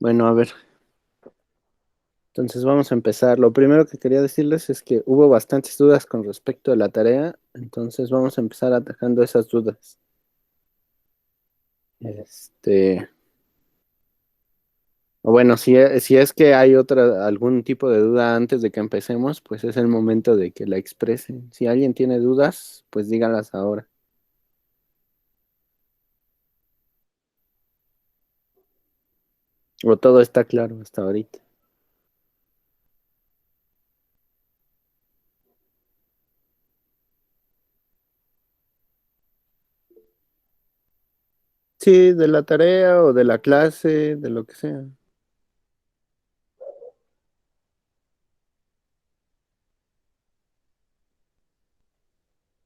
Bueno, a ver, entonces vamos a empezar. Lo primero que quería decirles es que hubo bastantes dudas con respecto a la tarea, entonces vamos a empezar atacando esas dudas. Este, o bueno, si es que hay algún tipo de duda antes de que empecemos, pues es el momento de que la expresen. Si alguien tiene dudas, pues díganlas ahora. O todo está claro hasta ahorita. Sí, de la tarea o de la clase, de lo que sea.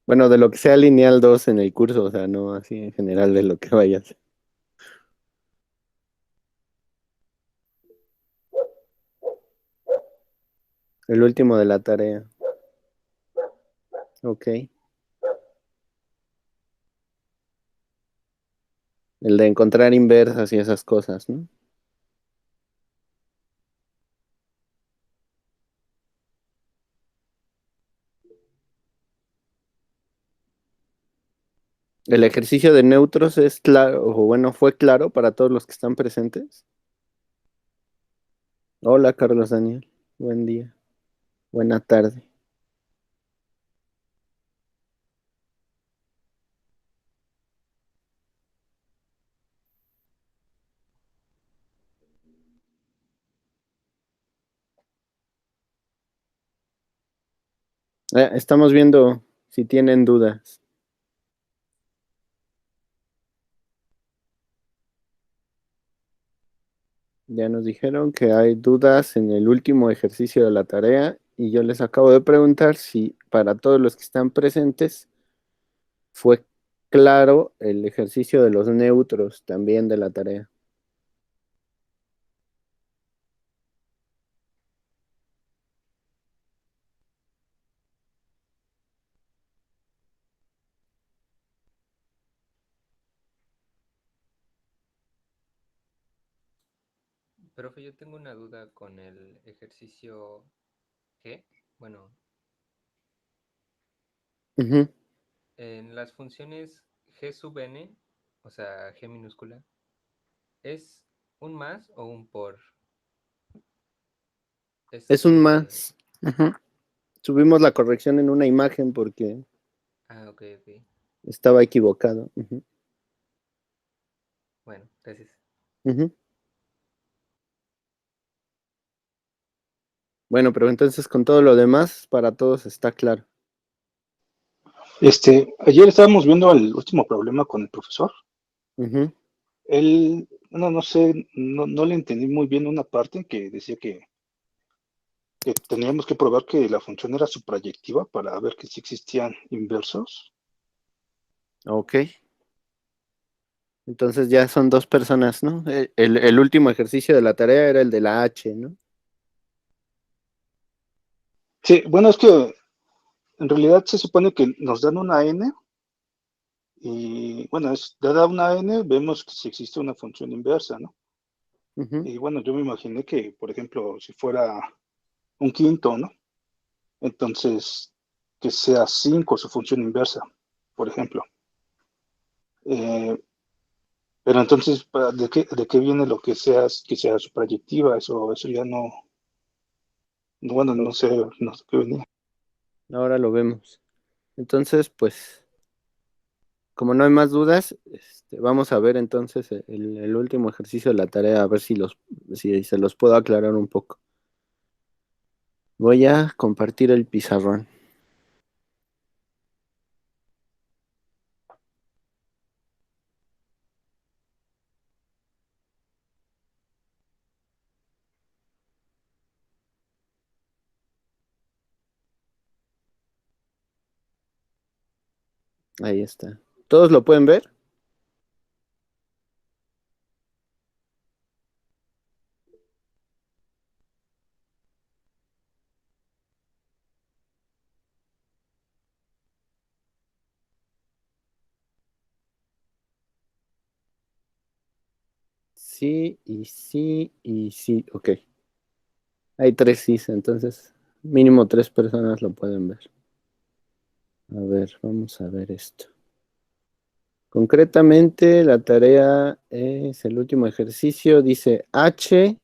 Bueno, de lo que sea lineal 2 en el curso, o sea, no así en general de lo que vayas. El último de la tarea. Ok. El de encontrar inversas y esas cosas, ¿no? El ejercicio de neutros es claro, o bueno, fue claro para todos los que están presentes. Hola, Carlos Daniel. Buen día. Buena tarde. Estamos viendo si tienen dudas. Ya nos dijeron que hay dudas en el último ejercicio de la tarea y yo les acabo de preguntar si para todos los que están presentes fue claro el ejercicio de los neutros también de la tarea. Profe, yo tengo una duda con el ejercicio G. Bueno, Ujú. en las funciones G sub n, o sea, G minúscula, ¿es un más o un por? Es un Este... más. Ujú. Subimos la corrección en una imagen porque Ah, ok, ok. estaba equivocado. Ujú. Bueno, gracias. Ujú. Bueno, pero entonces con todo lo demás, para todos está claro. Ayer estábamos viendo el último problema con el profesor. Ujú. Él, bueno, no sé, no le entendí muy bien una parte que decía que teníamos que probar que la función era suprayectiva para ver que si existían inversos. Ok. Entonces ya son dos personas, ¿no? El último ejercicio de la tarea era el de la H, ¿no? Sí, bueno, es que en realidad se supone que nos dan una n y, bueno, dada una n, vemos que si existe una función inversa, ¿no? Ujú. Y bueno, yo me imaginé que, por ejemplo, si fuera un quinto, ¿no? Entonces, que sea 5 su función inversa, por ejemplo. Eh, pero entonces, de qué viene lo que sea suprayectiva? Eso ya bueno, no sé qué venía. Ahora lo vemos. Entonces, pues, como no hay más dudas, vamos a ver entonces el último ejercicio de la tarea, a ver si se los puedo aclarar un poco. Voy a compartir el pizarrón. Ahí está. ¿Todos lo pueden ver? sí, y sí, y sí. Ok. Hay 3 sí, entonces mínimo 3 personas lo pueden ver. A ver, vamos a ver esto. Concretamente, la tarea es el último ejercicio. Dice H,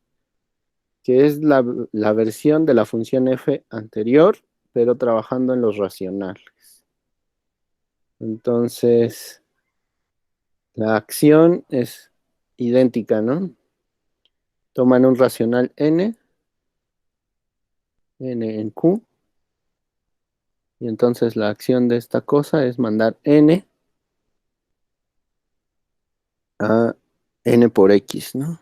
que es la versión de la función f anterior, pero trabajando en los racionales. Entonces, la acción es idéntica, ¿no? Toman un racional n en q, y entonces la acción de esta cosa es mandar n a n por x, ¿no?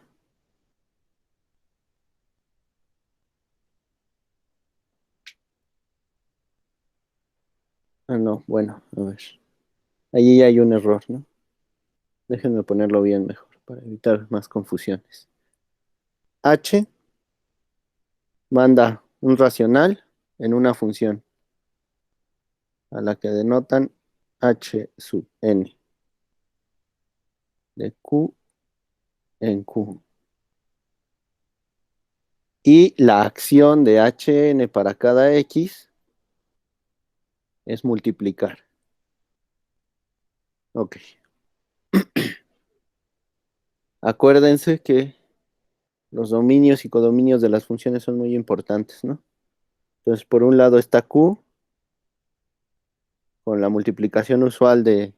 Ah, no, bueno, a ver. Allí hay un error, ¿no? Déjenme ponerlo bien mejor para evitar más confusiones. H manda un racional en una función a la que denotan h sub n de q en q. Y la acción de hn para cada x es multiplicar. Ok. Acuérdense que los dominios y codominios de las funciones son muy importantes, ¿no? Entonces, por un lado está q con la multiplicación usual de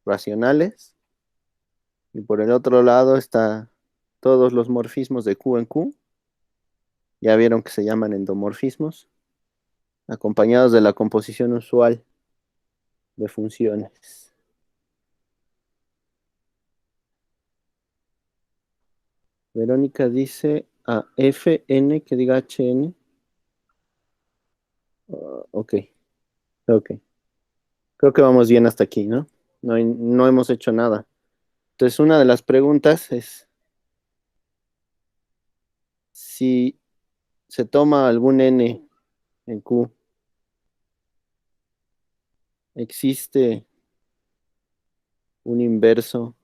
racionales, y por el otro lado está todos los morfismos de q en q. Ya vieron que se llaman endomorfismos, acompañados de la composición usual de funciones. Verónica dice a Fn que diga Hn. Ok, ok. Creo que vamos bien hasta aquí, ¿no? No hemos hecho nada. Entonces, una de las preguntas es si se toma algún n en Q, ¿existe un inverso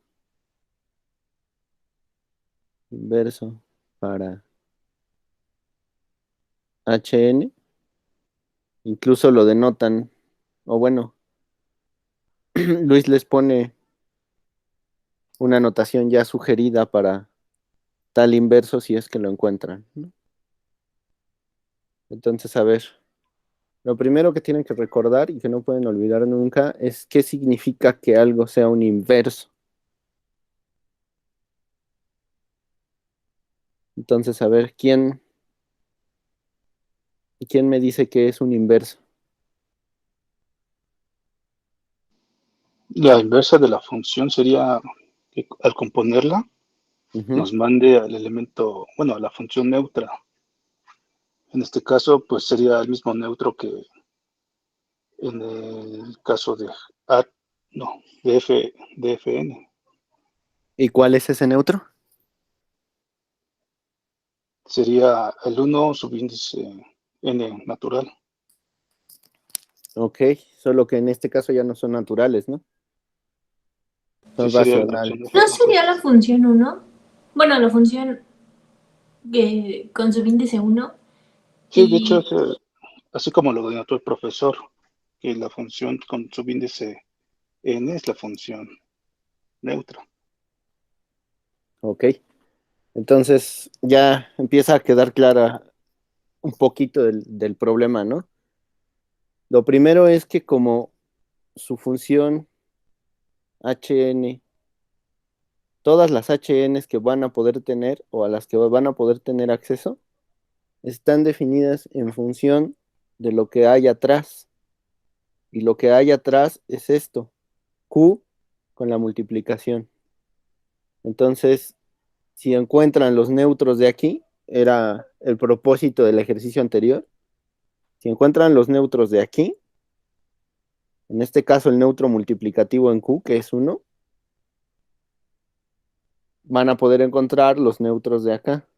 para Hn? Incluso lo denotan, o bueno, Luis les pone una notación ya sugerida para tal inverso si es que lo encuentran, ¿no? Entonces, a ver, lo primero que tienen que recordar y que no pueden olvidar nunca es qué significa que algo sea un inverso. Entonces, a ver, ¿quién me dice que es un inverso? La inversa de la función sería que al componerla Ujú. nos mande al elemento, bueno, a la función neutra. En este caso, pues sería el mismo neutro que en el caso de A, no, de Fn. ¿Y cuál es ese neutro? Sería el 1 subíndice n natural. Ok, solo que en este caso ya no son naturales, ¿no? Sí, Son sería la función racionales. f. ¿No Ajá. sería la función uno? Bueno, la función con su índice uno. Sí, de hecho, Y, así como lo denotó el profesor, que la función con subíndice n es la función neutra. Ok, entonces ya empieza a quedar clara un poquito del problema, ¿no? Lo primero es que como su función Hn, todas las Hns que van a poder tener o a las que van a poder tener acceso, están definidas en función de lo que hay atrás. Y lo que hay atrás es esto, Q con la multiplicación. Entonces, si encuentran los neutros de aquí, era el propósito del ejercicio anterior. Si encuentran los neutros de aquí, en este caso el neutro multiplicativo en Q, que es 1, van a poder encontrar los neutros de acá.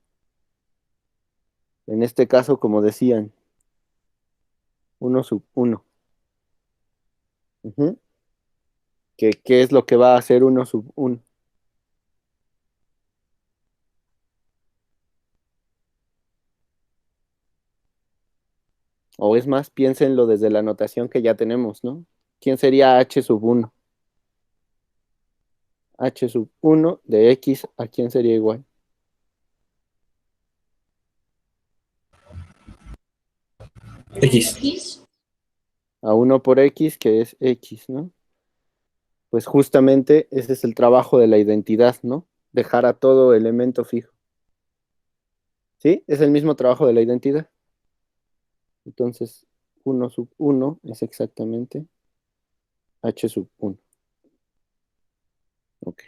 En este caso, como decían, 1 sub 1. ¿Qué es lo que va a hacer 1 sub 1? O es más, piénsenlo desde la notación que ya tenemos, ¿no? ¿Quién sería h sub 1? H sub 1 de x, ¿a quién sería igual? X. X. A 1 por x, que es x, ¿no? Pues justamente ese es el trabajo de la identidad, ¿no? Dejar a todo elemento fijo. ¿Sí? Es el mismo trabajo de la identidad. Entonces, 1 sub 1 es exactamente h sub 1. Ok.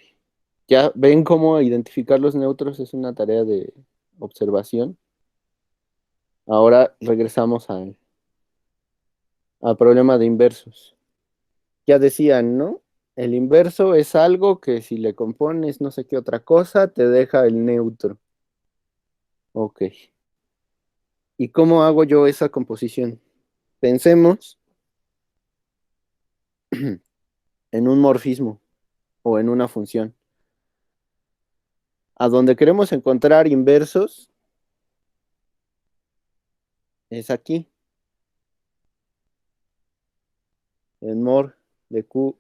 Ya ven cómo identificar los neutros es una tarea de observación. Ahora regresamos al problema de inversos. Ya decían, ¿no? El inverso es algo que si le compones no sé qué otra cosa, te deja el neutro. Ok. ¿Y cómo hago yo esa composición? Pensemos en un morfismo o en una función. A donde queremos encontrar inversos es aquí, en mor de q,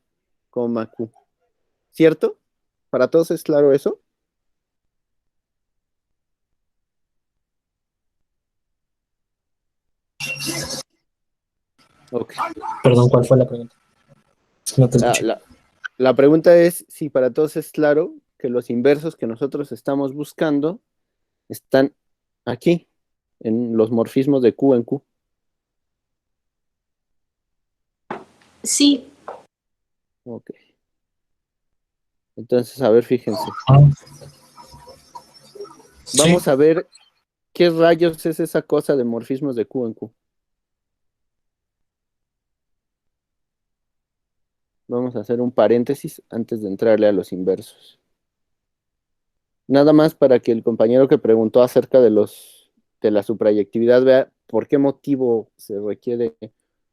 q. ¿Cierto? ¿Para todos es claro eso? Ok. Perdón, ¿cuál fue la pregunta? Es que no te La, escuché. la- la pregunta es si para todos es claro que los inversos que nosotros estamos buscando están aquí, en los morfismos de Q en Q. Sí. Ok. Entonces, a ver, fíjense. Ah, sí. Vamos a ver qué rayos es esa cosa de morfismos de Q en Q. Vamos a hacer un paréntesis antes de entrarle a los inversos. Nada más para que el compañero que preguntó acerca de la suprayectividad vea por qué motivo se requiere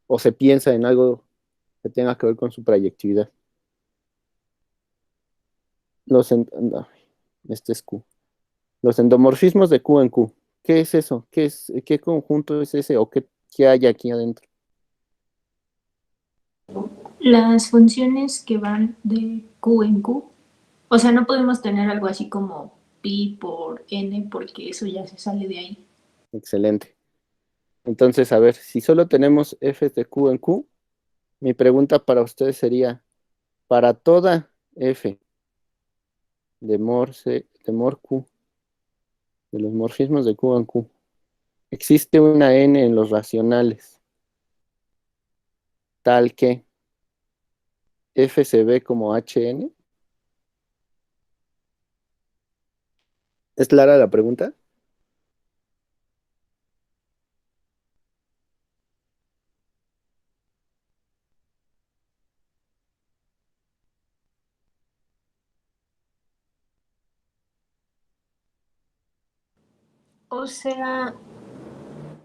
o se piensa en algo que tenga que ver con suprayectividad. No, este es Q. Los endomorfismos de Q en Q. ¿Qué es eso? ¿Qué conjunto es ese o qué hay aquí adentro? Las funciones que van de Q en Q. O sea, no podemos tener algo así como pi por n porque eso ya se sale de ahí. Excelente. Entonces, a ver, si solo tenemos f de Q en Q, mi pregunta para ustedes sería, para toda f de mor Q, de los morfismos de Q en Q, existe una n en los racionales, tal que f se ve como hn. ¿Es clara la pregunta? O sea,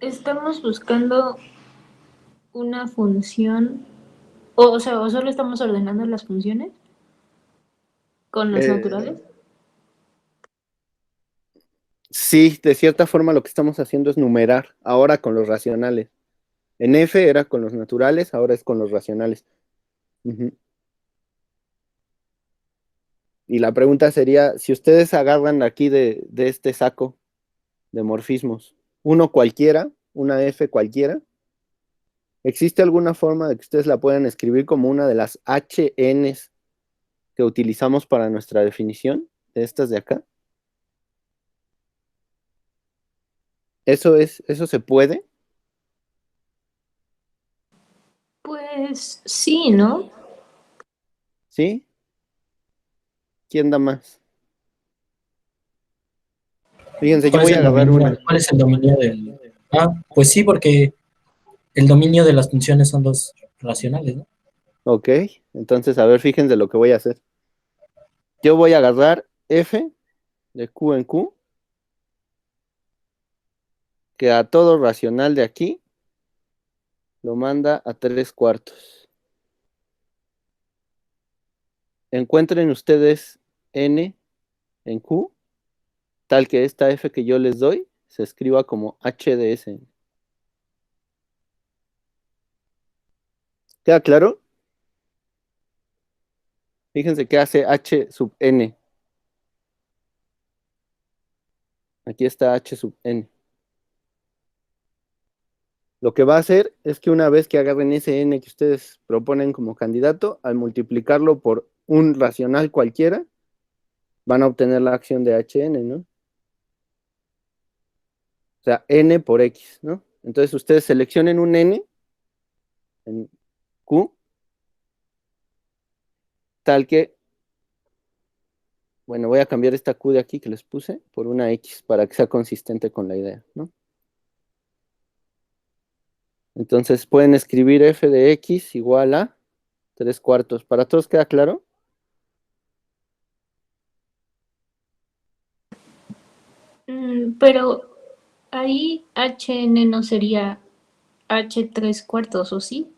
estamos buscando una función, o sea, o solo estamos ordenando las funciones con los Eh, naturales. sí, de cierta forma lo que estamos haciendo es numerar, ahora con los racionales. En f era con los naturales, ahora es con los racionales. Ujú. Y la pregunta sería, si ustedes agarran aquí de este saco de morfismos, uno cualquiera, una f cualquiera, ¿existe alguna forma de que ustedes la puedan escribir como una de las HNs que utilizamos para nuestra definición de estas de acá? ¿Eso se puede? Pues sí, ¿no? ¿Sí? ¿Quién da más? Fíjense, yo ¿Cuál es voy a el agarrar dominio? una. ¿Cuál es el dominio del...? Ah, pues sí, porque el dominio de las funciones son los racionales, ¿no? Ok, entonces a ver, fíjense lo que voy a hacer. Yo voy a agarrar f de q en q, que a todo racional de aquí lo manda a 3/4. Encuentren ustedes n en q, tal que esta f que yo les doy se escriba como h de s. ¿Queda claro? Fíjense qué hace h sub n. Aquí está h sub n. Lo que va a hacer es que una vez que agarren ese n que ustedes proponen como candidato, al multiplicarlo por un racional cualquiera, van a obtener la acción de hn, ¿no? O sea, n por x, ¿no? Entonces ustedes seleccionen un n en q, tal que, bueno, voy a cambiar esta q de aquí que les puse por una x para que sea consistente con la idea, ¿no? Entonces pueden escribir f de x igual a 3/4. ¿Para todos queda claro? Pero ahí HN no sería H3/4, ¿o sí?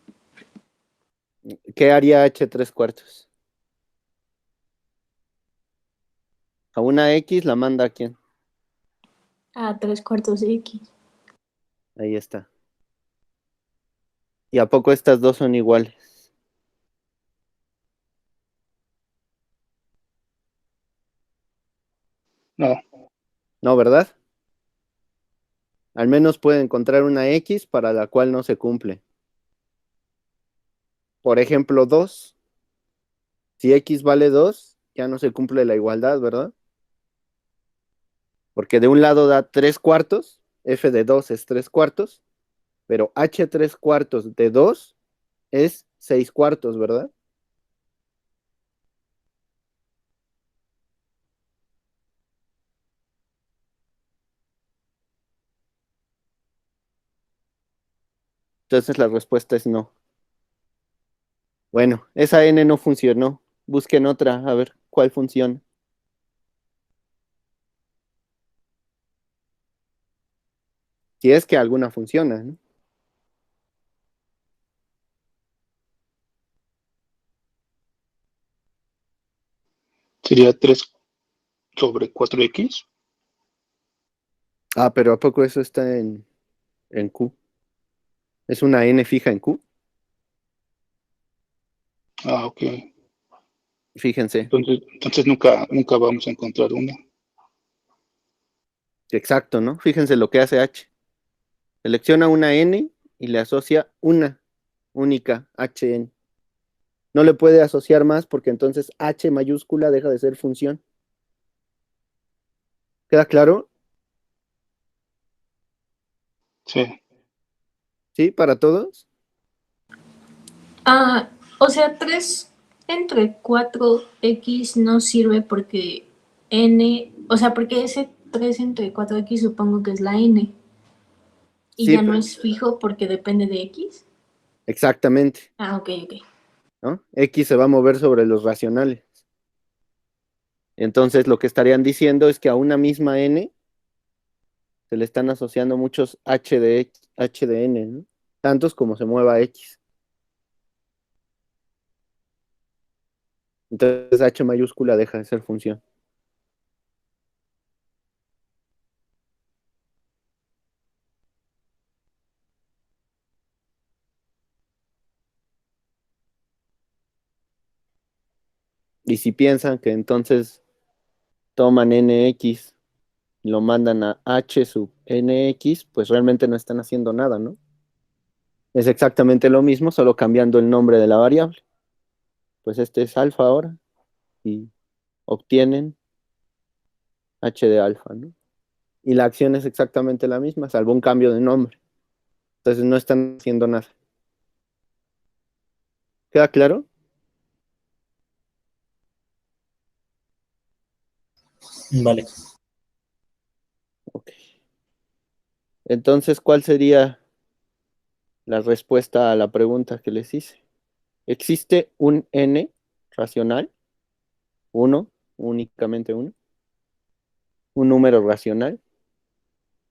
¿Qué haría h 3/4? A una x la manda a quién. A 3/4 de X. Ahí está. ¿Y a poco estas dos son iguales? No, No, ¿verdad? Al menos puede encontrar una x para la cual no se cumple. Por ejemplo, 2. Si x vale 2, ya no se cumple la igualdad, ¿verdad? Porque de un lado da 3/4, f de 2 es 3/4, pero h 3/4 de 2 es 6/4, ¿verdad? Entonces la respuesta es no. Bueno, esa n no funcionó. Busquen otra, a ver cuál funciona. Si es que alguna funciona, ¿no? sería 3/4x. Ah, pero ¿a poco eso está en Q? ¿Es una n fija en Q? Ah, ok. Fíjense, Entonces nunca vamos a encontrar una. exacto, ¿no? Fíjense lo que hace h. Selecciona una n y le asocia una única hn. No le puede asociar más porque entonces h mayúscula deja de ser función. ¿Queda claro? Sí, ¿Sí? ¿Para todos? O sea, 3/4X no sirve porque N, o sea, porque ese 3/4X supongo que es la N y Sí, ya no es fijo porque depende de X. exactamente, Ok, ok. ¿no? X se va a mover sobre los racionales. Entonces lo que estarían diciendo es que a una misma n se le están asociando muchos h de n, ¿no? Tantos como se mueva x. Entonces h mayúscula deja de ser función. Y si piensan que entonces toman nx y lo mandan a h sub nx, pues realmente no están haciendo nada, ¿no? Es exactamente lo mismo, solo cambiando el nombre de la variable. Pues este es alfa ahora y obtienen h de alfa, ¿no? Y la acción es exactamente la misma, salvo un cambio de nombre. Entonces no están haciendo nada. ¿Queda claro? Vale. Ok. Entonces, ¿cuál sería la respuesta a la pregunta que les hice? ¿Existe un n racional? Uno, únicamente uno. Un número racional,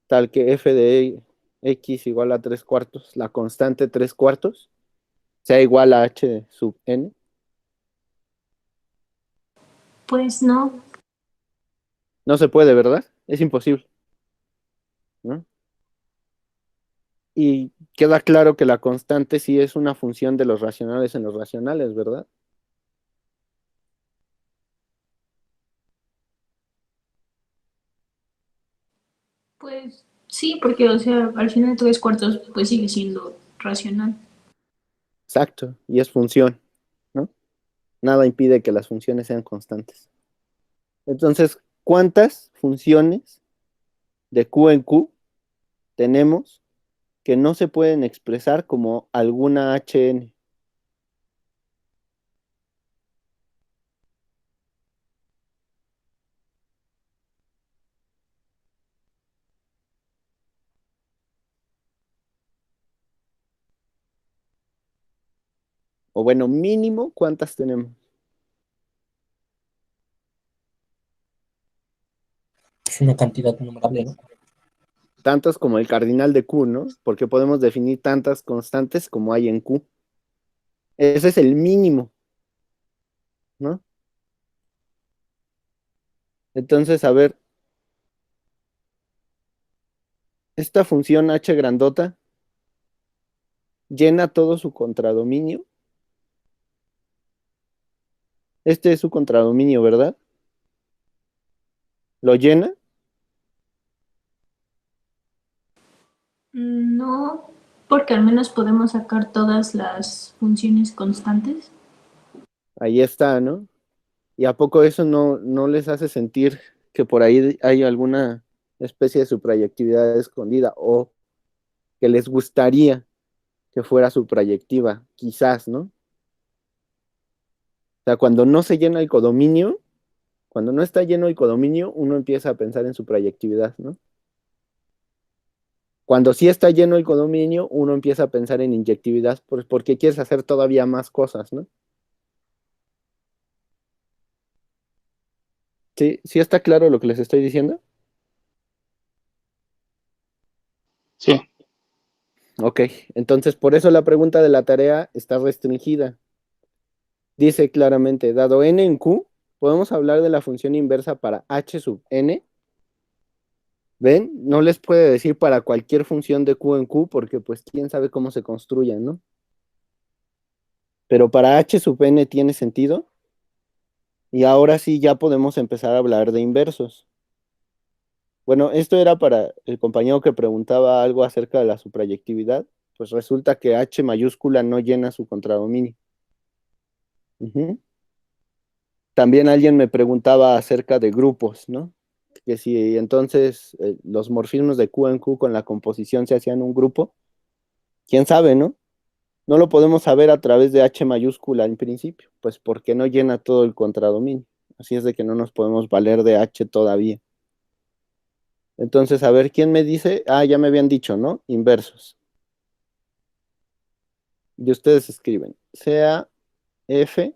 tal que f de x igual a 3/4, la constante 3/4, sea igual a h sub n. Pues no. No se puede, ¿verdad? Es imposible, ¿no? Y queda claro que la constante sí es una función de los racionales en los racionales, ¿verdad? Pues sí, porque, o sea, al final 3/4 pues sigue siendo racional. Exacto, y es función, ¿no? Nada impide que las funciones sean constantes. Entonces, ¿cuántas funciones de Q en Q tenemos que no se pueden expresar como alguna HN? O bueno, mínimo, ¿cuántas tenemos? Es una cantidad innumerable, ¿no? Tantas como el cardinal de Q, ¿no? Porque podemos definir tantas constantes como hay en Q. Ese es el mínimo, ¿no? Entonces, a ver, esta función h grandota llena todo su contradominio. Este es su contradominio, ¿verdad? ¿Lo llena? No, porque al menos podemos sacar todas las funciones constantes. Ahí está, ¿no? ¿Y a poco eso no les hace sentir que por ahí hay alguna especie de suprayectividad escondida o que les gustaría que fuera suprayectiva? Quizás, ¿no? O sea, cuando no se llena el codominio, cuando no está lleno el codominio, uno empieza a pensar en suprayectividad, ¿no? Cuando sí está lleno el codominio, uno empieza a pensar en inyectividad porque quieres hacer todavía más cosas, ¿no? ¿Sí, sí está claro lo que les estoy diciendo? Sí, Ok, entonces por eso la pregunta de la tarea está restringida. Dice claramente, dado n en q, podemos hablar de la función inversa para h sub n. ¿Ven? No les puede decir para cualquier función de q en q porque pues quién sabe cómo se construyan, ¿no? Pero para h sub n tiene sentido. Y ahora sí ya podemos empezar a hablar de inversos. Bueno, esto era para el compañero que preguntaba algo acerca de la suprayectividad. Pues resulta que h mayúscula no llena su contradominio. Ujú. También alguien me preguntaba acerca de grupos, ¿no? Que si entonces los morfismos de Q en Q con la composición se hacían un grupo, quién sabe, ¿no? No lo podemos saber a través de H mayúscula en principio, pues porque no llena todo el contradominio. Así es de que no nos podemos valer de H todavía. Entonces, a ver, ¿quién me dice? Ah, ya me habían dicho, ¿no? Inversos. Y ustedes escriben, sea F,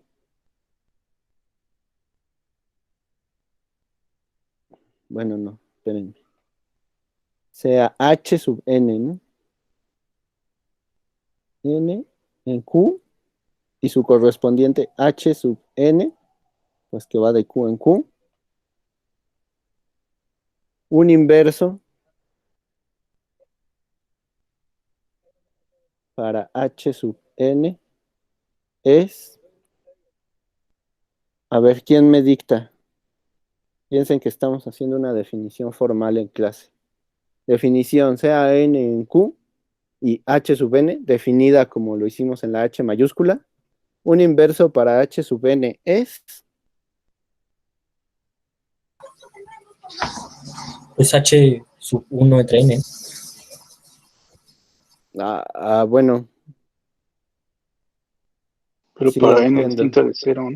bueno, no, espérenme, sea H sub N, ¿no? N en Q y su correspondiente H sub N, pues que va de Q en Q. Un inverso para H sub N es, a ver, ¿quién me dicta? Piensen que estamos haciendo una definición formal en clase. Definición, sea N en Q y H sub N, definida como lo hicimos en la H mayúscula. Un inverso para H sub N es, Pues H sub 1 entre n. bueno, pero sí para n entiendo. distinta de cero,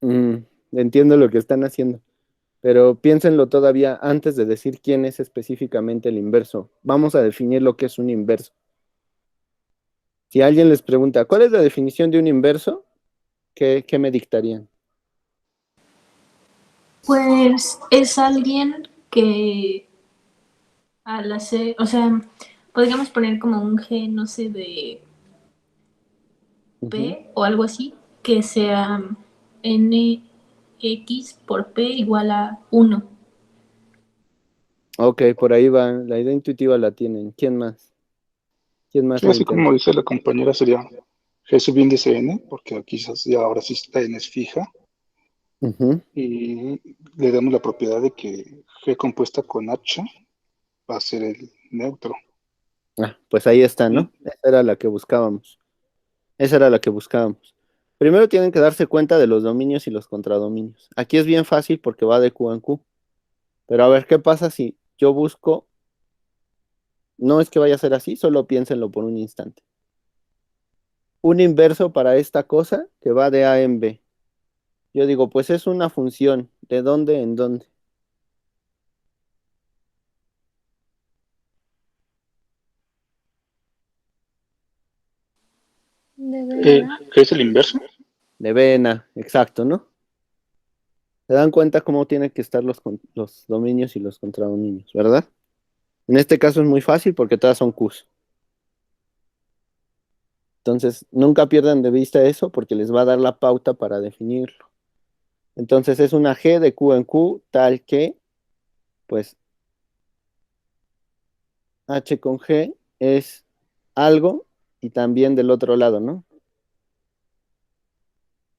¿no? Entiendo lo que están haciendo, pero piénsenlo todavía antes de decir quién es específicamente el inverso. Vamos a definir lo que es un inverso. Si alguien les pregunta, ¿cuál es la definición de un inverso? ¿Qué me dictarían? Pues es alguien que al hacer, o sea, podríamos poner como un G, no sé, de Ujú. P o algo así, que sea NX por P igual a 1. Ok, por ahí va. La idea intuitiva la tienen. ¿Quién más? ¿Quién más Sí, lo así intenta? como dice la compañera, sería G subíndice N, porque quizás ya ahora sí esta N es fija, Ujú. y le damos la propiedad de que G compuesta con H va a ser el neutro. Ah, pues ahí está, Y ¿no? Esa era la que buscábamos. Esa era la que buscábamos. Primero tienen que darse cuenta de los dominios y los contradominios. Aquí es bien fácil porque va de Q en Q. Pero a ver, ¿qué pasa si yo busco? No es que vaya a ser así, solo piénsenlo por un instante. Un inverso para esta cosa que va de A en B. Yo digo, pues es una función. ¿De dónde en dónde? De verdad. ¿qué es el inverso? De B en A, exacto, ¿no? ¿Se dan cuenta cómo tienen que estar los dominios y los contradominios, verdad? En este caso es muy fácil porque todas son Qs. Entonces, nunca pierdan de vista eso porque les va a dar la pauta para definirlo. Entonces, es una G de Q en Q tal que, pues, H con G es algo y también del otro lado, ¿no?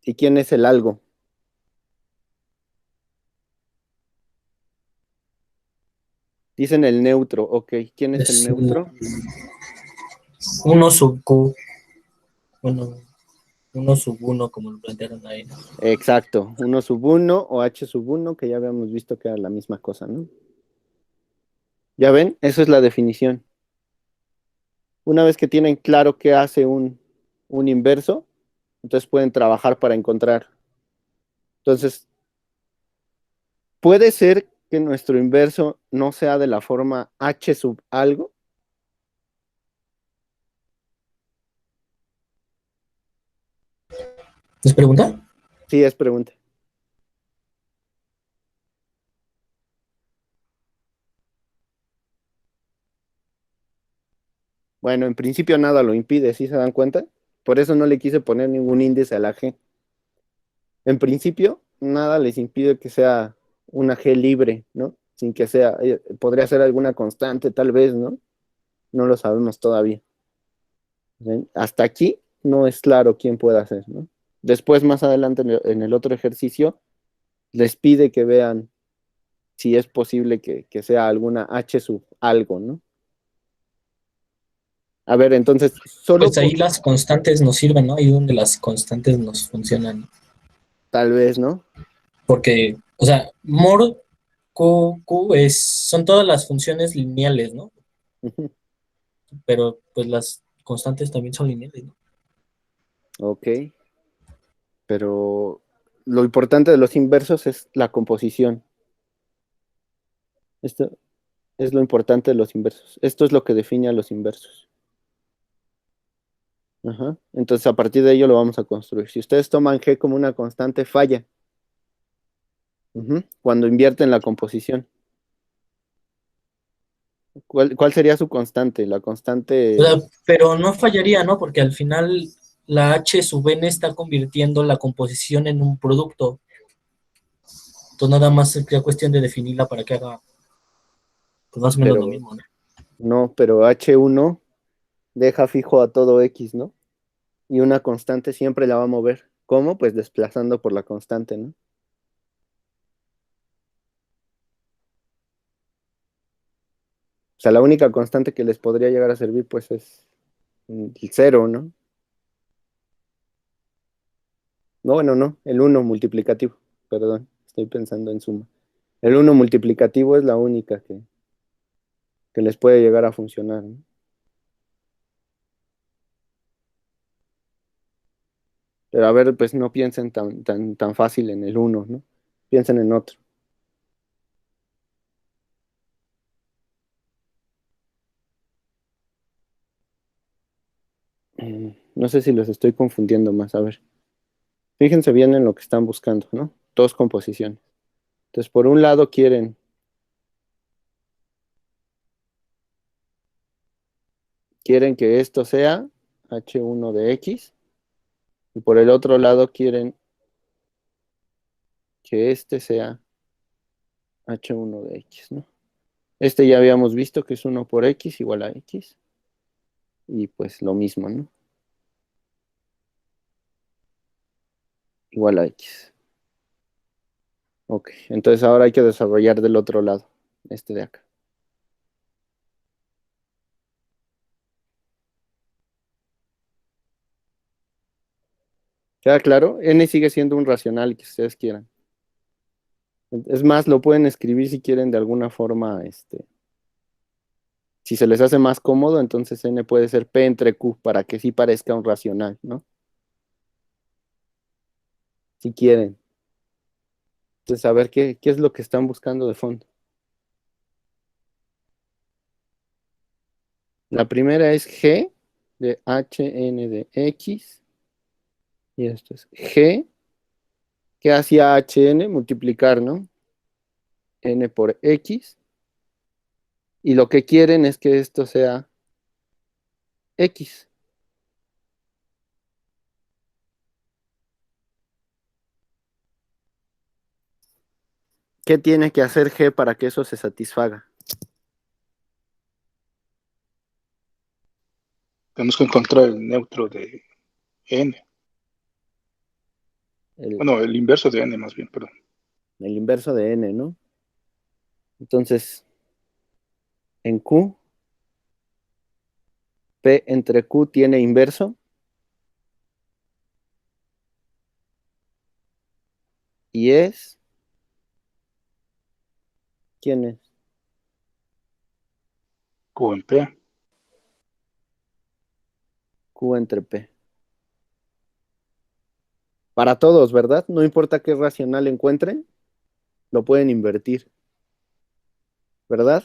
¿Y quién es el algo? Dicen el neutro, ok. ¿Quién es el Es el neutro? 1 sub Q, bueno, 1 sub 1, como lo plantearon ahí, ¿no? Exacto, 1 sub 1 o H sub 1, que ya habíamos visto que era la misma cosa, ¿no? ¿Ya ven? Eso es la definición. Una vez que tienen claro qué hace un inverso, entonces pueden trabajar para encontrar. Entonces, puede ser que nuestro inverso no sea de la forma H sub algo. ¿Les pregunta? Sí, es pregunta. Bueno, en principio nada lo impide, ¿sí se dan cuenta? Por eso no le quise poner ningún índice a la G. En principio, nada les impide que sea una G libre, ¿no? Sin que sea, podría ser alguna constante, tal vez, ¿no? No lo sabemos todavía. ¿Ven? Hasta aquí no es claro quién puede hacer, ¿no? Después, más adelante, en el otro ejercicio, les pide que vean si es posible que sea alguna H sub algo, ¿no? A ver, entonces, solo Pues ahí por las constantes nos sirven, ¿no? Ahí donde las constantes nos funcionan. tal vez, ¿no? Porque, o sea, mor Q son todas las funciones lineales, ¿no? Ujú. Pero pues las constantes también son lineales, ¿no? Ok, pero lo importante de los inversos es la composición. Esto es lo importante de los inversos. Esto es lo que define a los inversos. Ajá. Entonces, a partir de ello lo vamos a construir. Si ustedes toman G como una constante, falla. Ujú. Cuando invierten la composición. ¿Cuál sería su constante? La O sea, constante, pero no fallaría, ¿no? Porque al final la H sub n está convirtiendo la composición en un producto. Entonces nada más sería cuestión de definirla para que haga pues, más o menos lo pero mismo, ¿no? no, pero H1 deja fijo a todo X, ¿no? Y una constante siempre la va a mover. ¿Cómo? Pues desplazando por la constante, ¿no? O sea, la única constante que les podría llegar a servir, pues es el cero, ¿no? No, bueno, no, el uno multiplicativo. Perdón, estoy pensando en suma. El uno multiplicativo es la única que les puede llegar a funcionar, ¿no? Pero a ver, pues no piensen tan fácil en el uno, ¿no? Piensen en otro. No sé si los estoy confundiendo más. A ver, fíjense bien en lo que están buscando, ¿no? Dos composiciones. Entonces, por un lado quieren que esto sea H1 de X, y por el otro lado quieren que este sea H1 de X, ¿no? Este ya habíamos visto que es 1 por x igual a x. Y pues lo mismo, ¿no? Igual a x. Ok, entonces ahora hay que desarrollar del otro lado, este de acá. ¿Queda claro? N sigue siendo un racional que ustedes quieran. Es más, lo pueden escribir si quieren de alguna forma, si se les hace más cómodo, entonces N puede ser P entre Q para que sí parezca un racional, ¿no? Si quieren. Entonces, a ver qué es lo que están buscando de fondo. La primera es G de Hn de X. Y esto es G. ¿Qué hacía Hn? Multiplicar, ¿no? N por X. Y lo que quieren es que esto sea X. ¿Qué tiene que hacer G para que eso se satisfaga? Tenemos que encontrar el neutro de n. El, Bueno, el inverso de n más bien, perdón. el inverso de N, ¿no? Entonces, en Q, P entre Q tiene inverso. Y es... ¿Quién es? Q en P. Q entre P. Para todos, ¿verdad? No importa qué racional encuentren, lo pueden invertir, ¿verdad?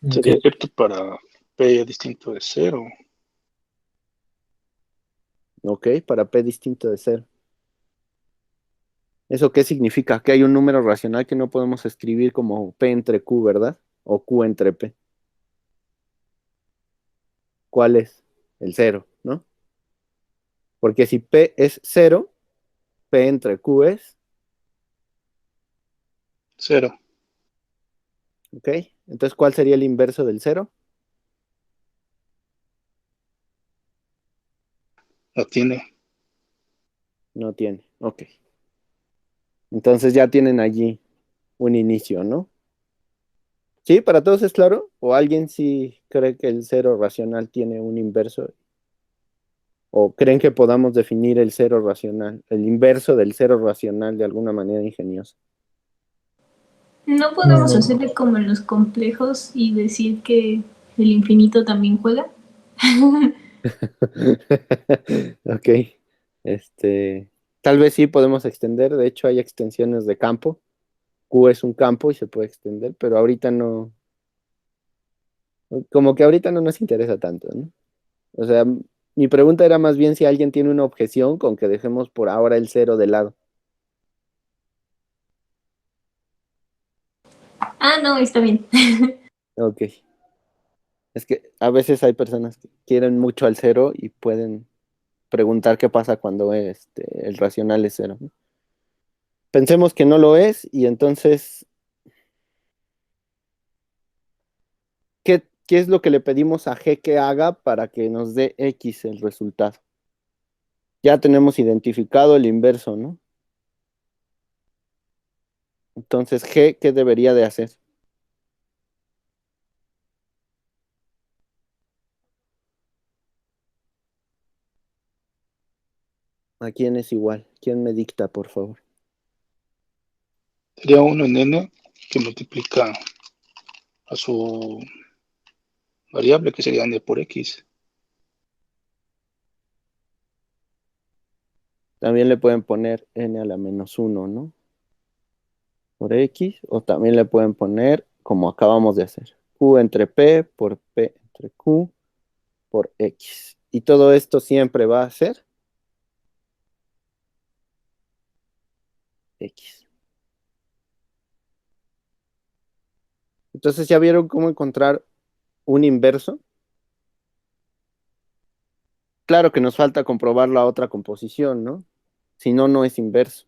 Sería cierto para P distinto de 0. Ok, para P distinto de 0. ¿Eso qué significa? Que hay un número racional que no podemos escribir como P entre Q, ¿verdad? O Q entre P. ¿Cuál es? El 0, ¿no? Porque si P es 0, P entre Q es, 0. ¿ok? Entonces, ¿cuál sería el inverso del 0? No tiene. No tiene, ok. Entonces ya tienen allí un inicio, ¿no? ¿Sí? ¿Para todos es claro? ¿O alguien sí cree que el cero racional tiene un inverso? ¿O creen que podamos definir el cero racional, el inverso del cero racional de alguna manera ingeniosa? ¿No podemos hacerle como en los complejos y decir que el infinito también juega? Ok. Tal vez sí podemos extender. De hecho, hay extensiones de campo. Q es un campo y se puede extender, pero ahorita no, como que ahorita no nos interesa tanto, ¿no? O sea, mi pregunta era más bien si alguien tiene una objeción con que dejemos por ahora el cero de lado. Ah, no, está bien. Ok. Es que a veces hay personas que quieren mucho al cero y pueden preguntar qué pasa cuando el racional es cero, ¿no? Pensemos que no lo es y entonces, ¿qué es lo que le pedimos a G que haga para que nos dé X el resultado? Ya tenemos identificado el inverso, ¿no? Entonces, G, ¿qué debería de hacer? ¿A quién es igual? ¿Quién me dicta, por favor? Sería 1 en n que multiplica a su variable, que sería n por x. También le pueden poner n a la menos 1, ¿no? Por x, o también le pueden poner, como acabamos de hacer, q entre p por p entre q por x. Y todo esto siempre va a ser x. Entonces, ¿ya vieron cómo encontrar un inverso? Claro que nos falta comprobar la otra composición, ¿no? Si no, no es inverso.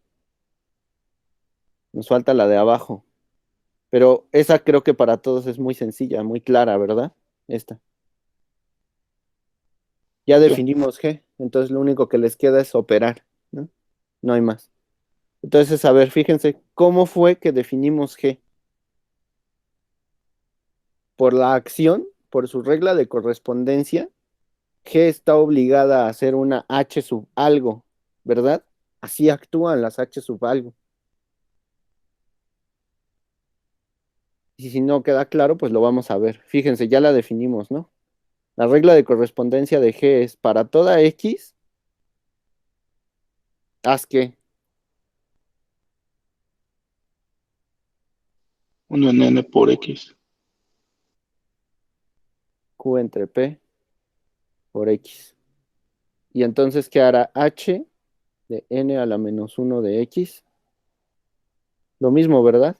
Nos falta la de abajo. Pero esa creo que para todos es muy sencilla, muy clara, ¿verdad? Esta. Ya Sí. definimos G, entonces lo único que les queda es operar, ¿no? No hay más. Entonces, a ver, fíjense, ¿cómo fue que definimos G? Por la acción, por su regla de correspondencia, G está obligada a hacer una H sub algo, ¿verdad? Así actúan las H sub algo. Y si no queda claro, pues lo vamos a ver. Fíjense, ya la definimos, ¿no? La regla de correspondencia de G es para toda X, haz que 1 en n por x. Q entre P por X. Y entonces, ¿qué hará H de n a la menos 1 de X? Lo mismo, ¿verdad?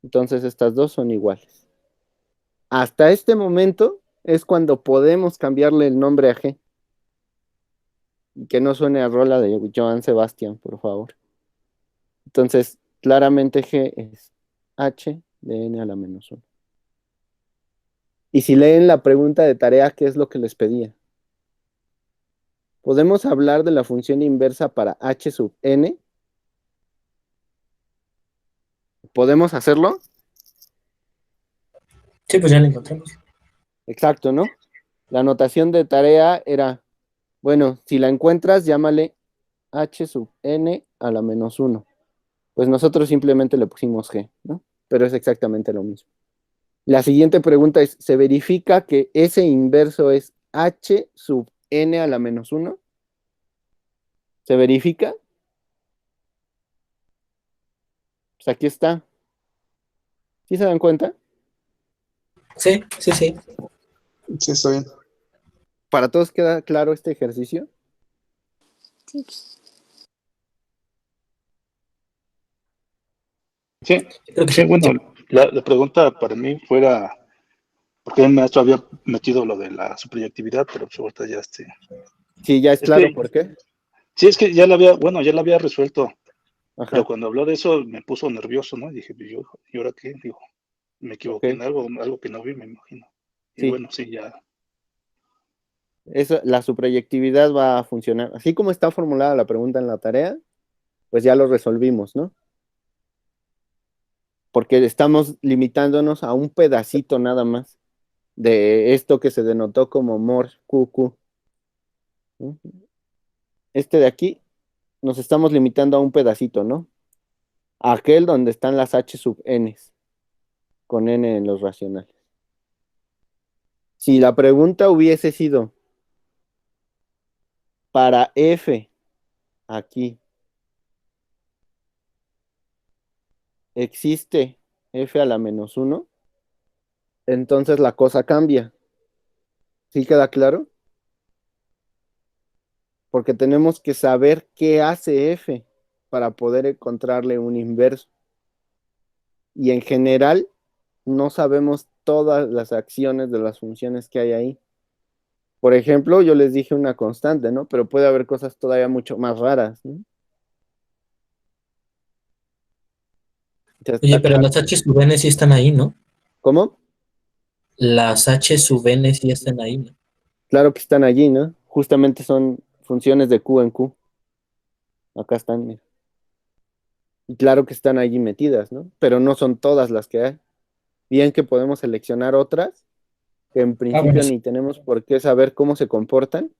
Entonces, estas dos son iguales. Hasta este momento es cuando podemos cambiarle el nombre a G. Y que no suene a rola de Joan Sebastián, por favor. Entonces, claramente G es H de n a la menos 1. Y si leen la pregunta de tarea, ¿qué es lo que les pedía? ¿Podemos hablar de la función inversa para H sub n? ¿Podemos hacerlo? Sí, pues ya lo encontramos. Exacto, ¿no? La anotación de tarea era, bueno, si la encuentras, llámale H sub n a la menos 1. Pues nosotros simplemente le pusimos G, ¿no? Pero es exactamente lo mismo. La siguiente pregunta es, ¿se verifica que ese inverso es H sub n a la menos 1? ¿Se verifica? Pues aquí está. ¿Sí se dan cuenta? Sí, sí, sí. Sí, está bien. ¿Para todos queda claro este ejercicio? Sí. Sí, Creo que sí, sí. bueno, la pregunta para mí fuera, porque el maestro había metido lo de la subjetividad, pero pues ahorita ya Sí, ya es es claro que, por qué. sí, es que ya la había, bueno, ya la había resuelto, pero Ajá, cuando habló de eso me puso nervioso, ¿no? Y dije, pues yo, ¿y ahora qué? Digo, me equivoqué ok, en algo que no vi, me imagino. Y sí. bueno, sí, ya, La subproyectividad va a funcionar. Así como está formulada la pregunta en la tarea, pues ya lo resolvimos, ¿no? Porque estamos limitándonos a un pedacito nada más de esto que se denotó como mor QQ. ¿No? Este de aquí nos estamos limitando a un pedacito, ¿no? A aquel donde están las H sub n, con n en los racionales. Si la pregunta hubiese sido para f aquí, existe f a la menos 1, entonces la cosa cambia. ¿Sí queda claro? Porque tenemos que saber qué hace f para poder encontrarle un inverso. Y en general no sabemos todas las acciones de las funciones que hay ahí. Por ejemplo, yo les dije una constante, ¿no? Pero puede haber cosas todavía mucho más raras, ¿no? Ya Oye, está pero claro. las H sub n sí están ahí, ¿no? ¿Cómo? Las H sub n sí están ahí, ¿no? Claro que están allí, ¿no? Justamente son funciones de Q en Q. Acá están, mira. Y claro que están allí metidas, ¿no? Pero no son todas las que hay. Bien que podemos seleccionar otras, que en Ah, bueno, principio sí. ni tenemos por qué saber cómo se comportan,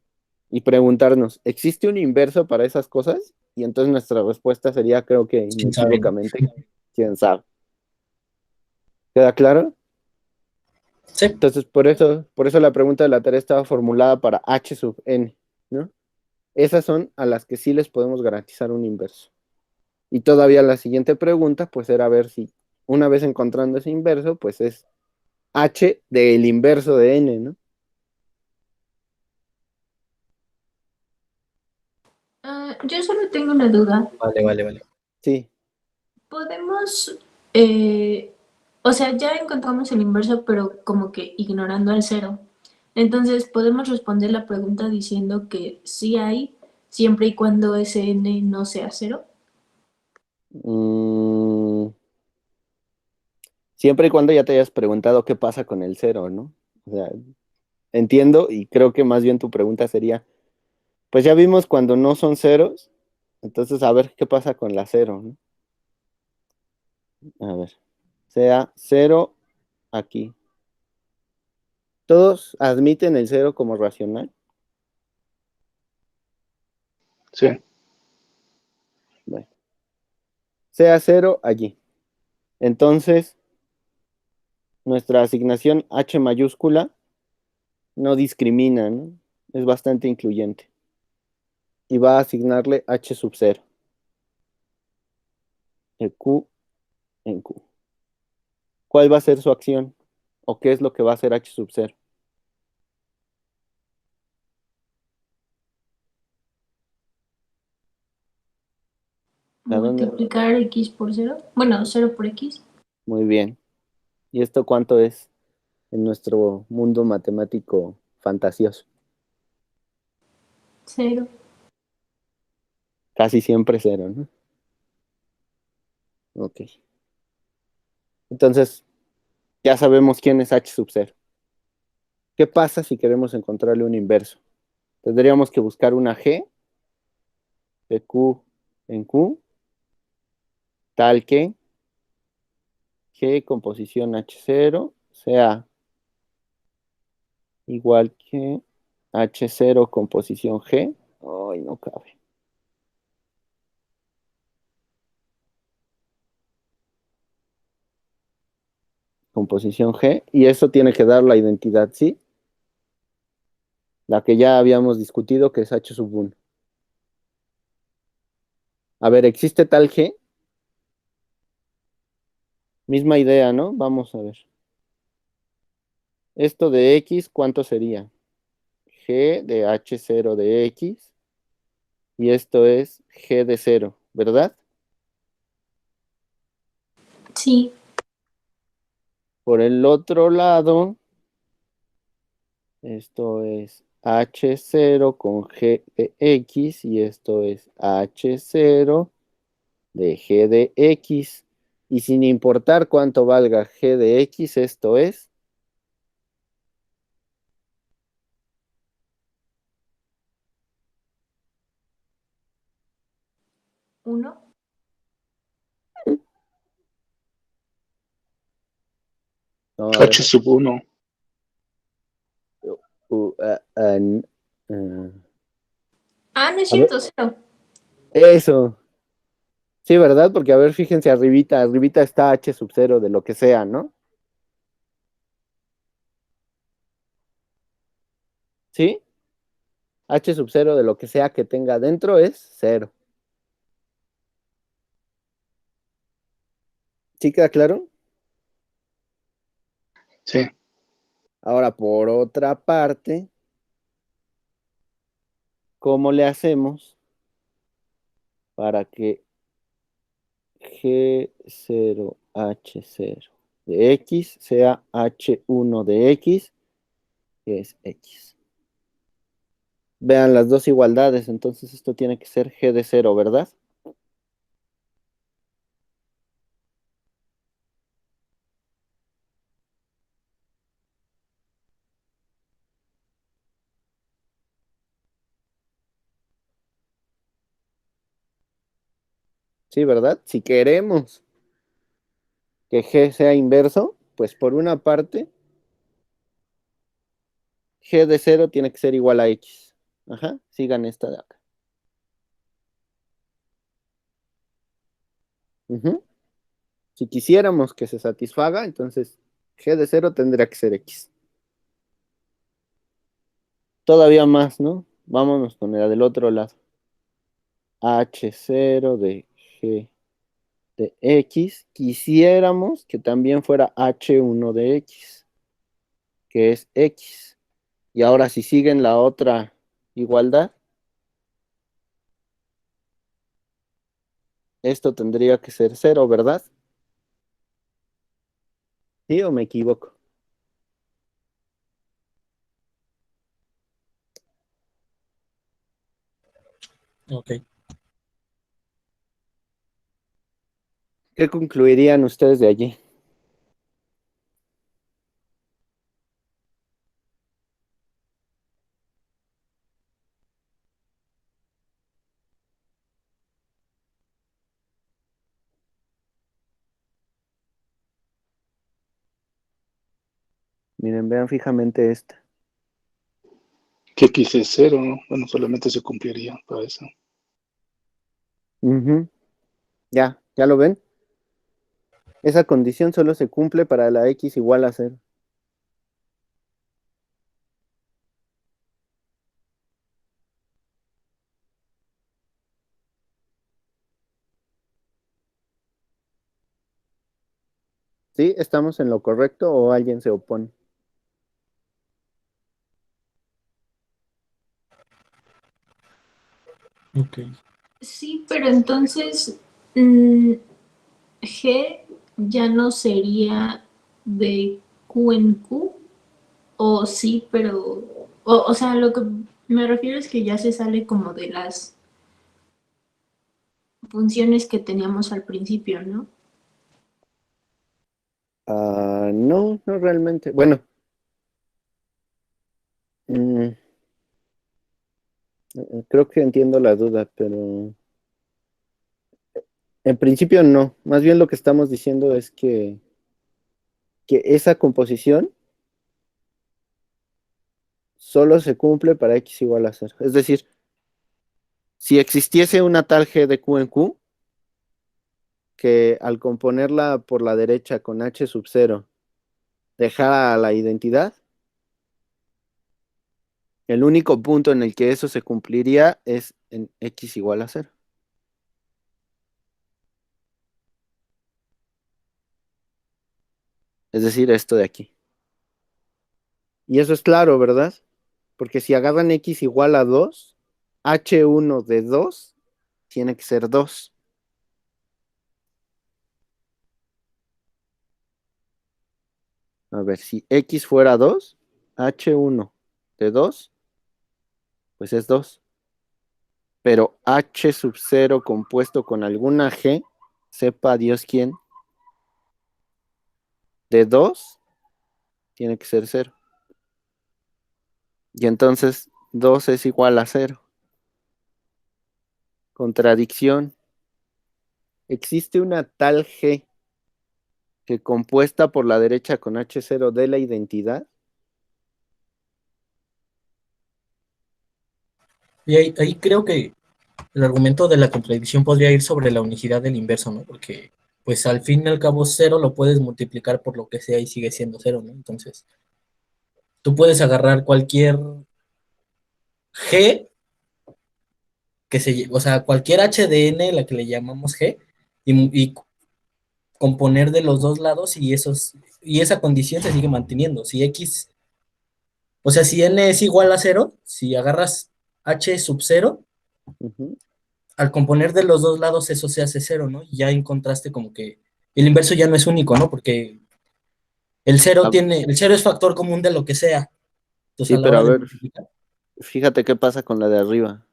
y preguntarnos, ¿existe un inverso para esas cosas? Y entonces nuestra respuesta sería, creo que ¿Quién sabe, no? inequívocamente, quién sabe. ¿Queda claro? Sí. Entonces, por eso la pregunta de la tarea estaba formulada para H sub n, ¿no? Esas son a las que sí les podemos garantizar un inverso. Y todavía la siguiente pregunta, pues era ver si una vez encontrando ese inverso, pues es H del inverso de n, ¿no? Yo solo tengo una duda. Vale, vale, vale. Sí, Podemos, o sea, ya encontramos el inverso, pero como que ignorando al cero. Entonces, podemos responder la pregunta diciendo que sí hay, siempre y cuando ese n no sea cero. Mm, siempre y cuando ya te hayas preguntado qué pasa con el cero, ¿no? O sea, entiendo y creo que más bien tu pregunta sería, pues ya vimos cuando no son ceros, entonces a ver qué pasa con la cero, ¿no? A ver, sea cero aquí. ¿Todos admiten el cero como racional? Sí, Bueno, sea cero allí. Entonces, nuestra asignación H mayúscula no discrimina, ¿no? Es bastante incluyente. Y va a asignarle H sub 0, de Q en Q. ¿Cuál va a ser su acción? ¿O qué es lo que va a hacer H sub 0? ¿A dónde? Multiplicar x por cero. Bueno, cero por x. Muy bien. ¿Y esto cuánto es en nuestro mundo matemático fantasioso? Cero. Casi siempre cero, ¿no? Ok. Entonces, ya sabemos quién es H sub 0. ¿Qué pasa si queremos encontrarle un inverso? Tendríamos que buscar una G de Q en Q, tal que G composición H0 sea igual que H0 composición G. Ay, no cabe. Composición G. Y eso tiene que dar la identidad, ¿sí? La que ya habíamos discutido, que es H sub 1. A ver, ¿existe tal G? Misma idea, ¿no? Vamos a ver. Esto de X, ¿cuánto sería? G de H0 de X. Y esto es G de 0, ¿verdad? Sí. Por el otro lado, esto es H0 con G de X y esto es H0 de G de X. Y sin importar cuánto valga G de X, esto es... Uno. No, a ver. H sub 1. U- a- an- ah. Ah, no es A ver, cierto, cero. eso. Sí, ¿verdad? Porque a ver, fíjense arribita, arribita está H sub 0 de lo que sea, ¿no? ¿Sí? H sub 0 de lo que sea que tenga dentro es 0. ¿Sí queda claro? Sí, Ahora, por otra parte, ¿cómo le hacemos para que G0H0 de X sea H1 de X, que es X? Vean las dos igualdades, entonces esto tiene que ser G de 0, ¿verdad? Sí, ¿verdad? Si queremos que G sea inverso, pues por una parte, G de 0 tiene que ser igual a X. Ajá, sigan esta de acá. Ujú. Si quisiéramos que se satisfaga, entonces G de 0 tendría que ser X. Todavía más, ¿no? Vámonos con la del otro lado. H0 de G de X. Quisiéramos que también fuera H1 de X, que es X. Y ahora si siguen la otra igualdad, esto tendría que ser 0, ¿verdad? ¿Sí o me equivoco? Ok. ¿Qué concluirían ustedes de allí? Miren, vean fijamente esta. Que X es cero, ¿no? Bueno, solamente se cumpliría para eso. Ujú. ¿Ya lo ven? Esa condición solo se cumple para la X igual a 0. ¿Sí? ¿Estamos en lo correcto o alguien se opone? Ok. Sí, pero entonces G ya no sería de Q en Q, o sí, pero, o sea, lo que me refiero es que ya se sale como de las funciones que teníamos al principio, ¿no? No, no realmente. Bueno, mm, creo que entiendo la duda, pero en principio no. Más bien lo que estamos diciendo es que esa composición solo se cumple para X igual a 0. Es decir, si existiese una tal G de Q en Q, que al componerla por la derecha con H sub 0 dejara la identidad, el único punto en el que eso se cumpliría es en X igual a 0. Es decir, esto de aquí. Y eso es claro, ¿verdad? Porque si agarran X igual a 2, H1 de 2 tiene que ser 2. A ver, si X fuera 2, H1 de 2, pues es 2. Pero H sub 0 compuesto con alguna G, sepa Dios quién, de 2 tiene que ser 0. Y entonces 2 es igual a 0. Contradicción. Existe una tal G que compuesta por la derecha con H0 de la identidad. Y ahí creo que el argumento de la contradicción podría ir sobre la unicidad del inverso, ¿no? Porque, pues al fin y al cabo, cero lo puedes multiplicar por lo que sea y sigue siendo cero, ¿no? Entonces, tú puedes agarrar cualquier G o sea, cualquier H de N, la que le llamamos G, y componer de los dos lados y esa condición se sigue manteniendo. Si X, o sea, si N es igual a cero, si agarras H sub cero, Ujú. al componer de los dos lados eso se hace cero, ¿no? Y ya encontraste como que el inverso ya no es único, ¿no? Porque Ah, el cero es factor común de lo que sea. Entonces sí, a la pero hora a de ver, multiplicar. fíjate qué pasa con la de arriba.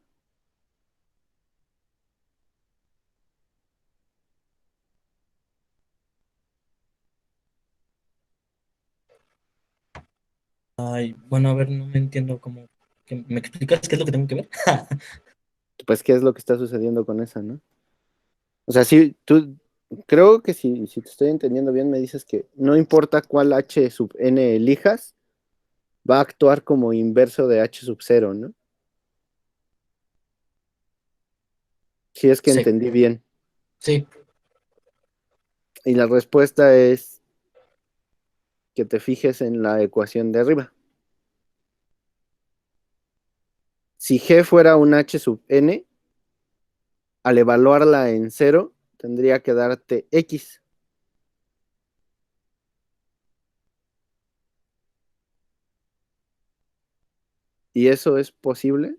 Ay, bueno, a ver, no me entiendo cómo. ¿Me explicas qué es lo que tengo que ver? Pues, ¿qué es lo que está sucediendo con esa, no? O sea, sí, tú, creo que si te estoy entendiendo bien, me dices que no importa cuál H sub n elijas, va a actuar como inverso de H sub 0, ¿no? Si es que Sí, entendí bien. sí. Y la respuesta es que te fijes en la ecuación de arriba. Si G fuera un H sub n, al evaluarla en 0, tendría que darte X. ¿Y eso es posible?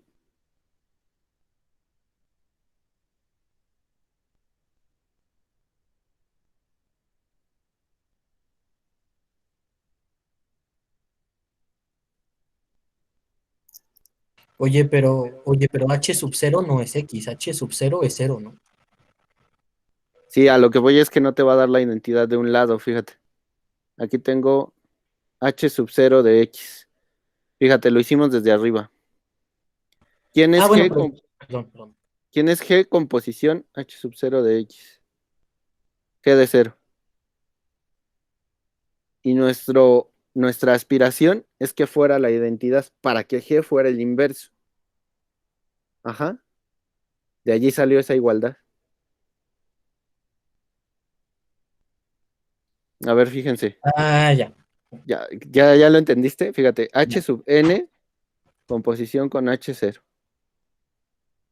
Oye, pero H sub cero no es X, H sub cero es cero, ¿no? Sí, a lo que voy es que no te va a dar la identidad de un lado, fíjate. Aquí tengo h sub 0 de x. Fíjate, lo hicimos desde arriba. ¿Quién Ah, es bueno, G, pero, perdón. ¿quién es G composición h sub 0 de x? G de 0. Y nuestra aspiración es que fuera la identidad para que G fuera el inverso. Ajá. De allí salió esa igualdad. A ver, fíjense. Ah, ya. ¿Ya lo entendiste? Fíjate, h Ya. sub n composición con h0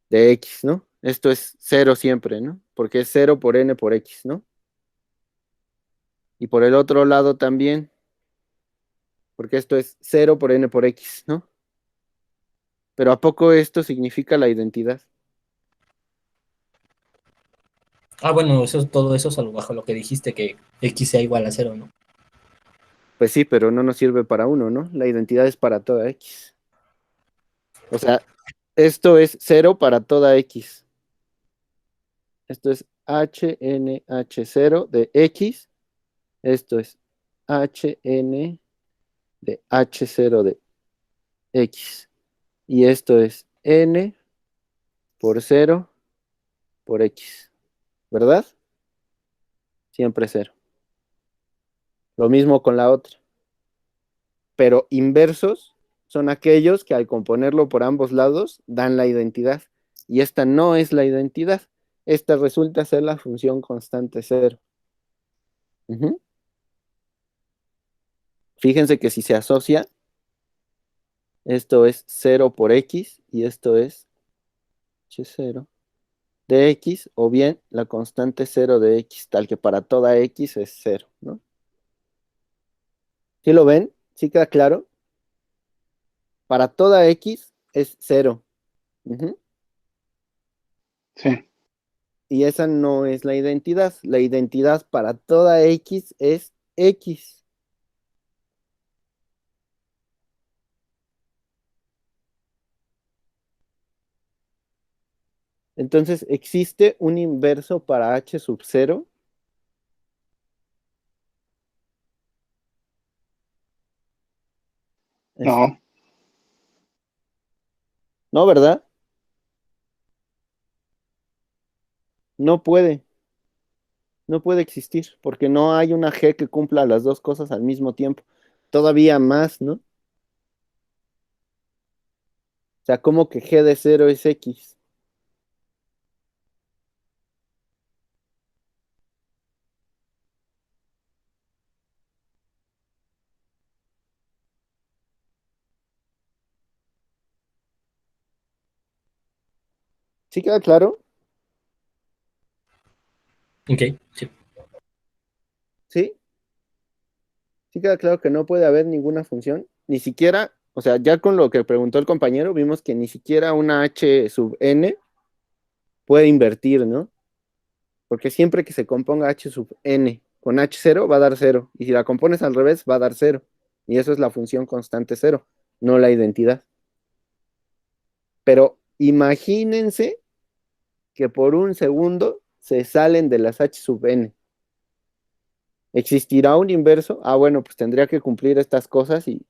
de x, ¿no? Esto es 0 siempre, ¿no? Porque es 0 por n por x, ¿no? Y por el otro lado también, porque esto es 0 por n por x, ¿no? Pero ¿a poco esto significa la identidad? Ah, bueno, todo eso es bajo lo que dijiste, que X sea igual a 0, ¿no? Pues sí, pero no nos sirve para uno, ¿no? La identidad es para toda x. O sea, esto es 0 para toda x. Esto es HNH0 de x. Esto es HN de H0 de x. Y esto es n por 0 por x. ¿Verdad? Siempre 0. Lo mismo con la otra. Pero inversos son aquellos que al componerlo por ambos lados dan la identidad. Y esta no es la identidad. Esta resulta ser la función constante 0. Ujú. Fíjense que si se asocia, esto es 0 por x y esto es h0 de x, o bien la constante 0 de x, tal que para toda x es 0, ¿no? ¿Sí lo ven? ¿Sí queda claro? Para toda x es 0. Ujú. Sí. Y esa no es la identidad. La identidad para toda x es x. Entonces, ¿existe un inverso para h sub 0? No, No, ¿verdad? No puede. No puede existir, porque no hay una G que cumpla las dos cosas al mismo tiempo. Todavía más, ¿no? O sea, ¿cómo que G de 0 es X? ¿Sí queda claro? Ok, sí. ¿Sí? ¿Sí queda claro que no puede haber ninguna función? Ni siquiera, o sea, ya con lo que preguntó el compañero, vimos que ni siquiera una H sub n puede invertir, ¿no? Porque siempre que se componga H sub n con H0 va a dar 0. Y si la compones al revés, va a dar 0. Y eso es la función constante 0, no la identidad. Pero imagínense que por un segundo se salen de las H sub n. ¿Existirá un inverso? Ah, bueno, pues tendría que cumplir estas cosas y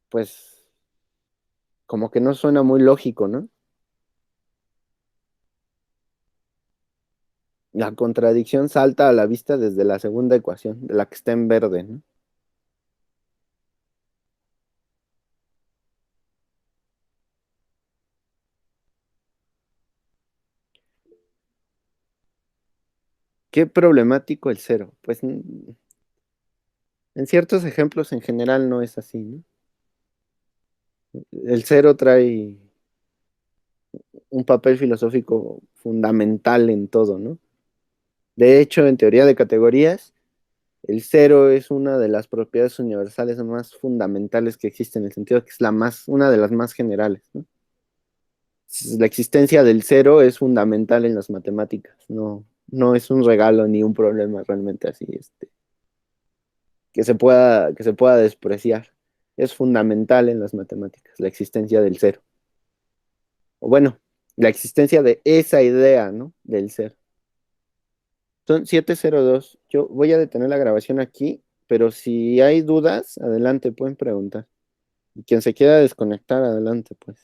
pues como que no suena muy lógico, ¿no? La contradicción salta a la vista desde la segunda ecuación, de la que está en verde, ¿no? Qué problemático el cero. Pues en ciertos ejemplos en general no es así, ¿no? El cero trae un papel filosófico fundamental en todo, ¿no? De hecho, en teoría de categorías, el cero es una de las propiedades universales más fundamentales que existen, en el sentido que es una de las más generales, ¿no? La existencia del cero es fundamental en las matemáticas, no es un regalo ni un problema realmente así, que se pueda despreciar. Es fundamental en las matemáticas, la existencia del cero. O bueno, la existencia de esa idea, ¿no? Del ser. Son 7:02. Yo voy a detener la grabación aquí, pero si hay dudas, adelante, pueden preguntar. Y quien se quiera desconectar, adelante, pues.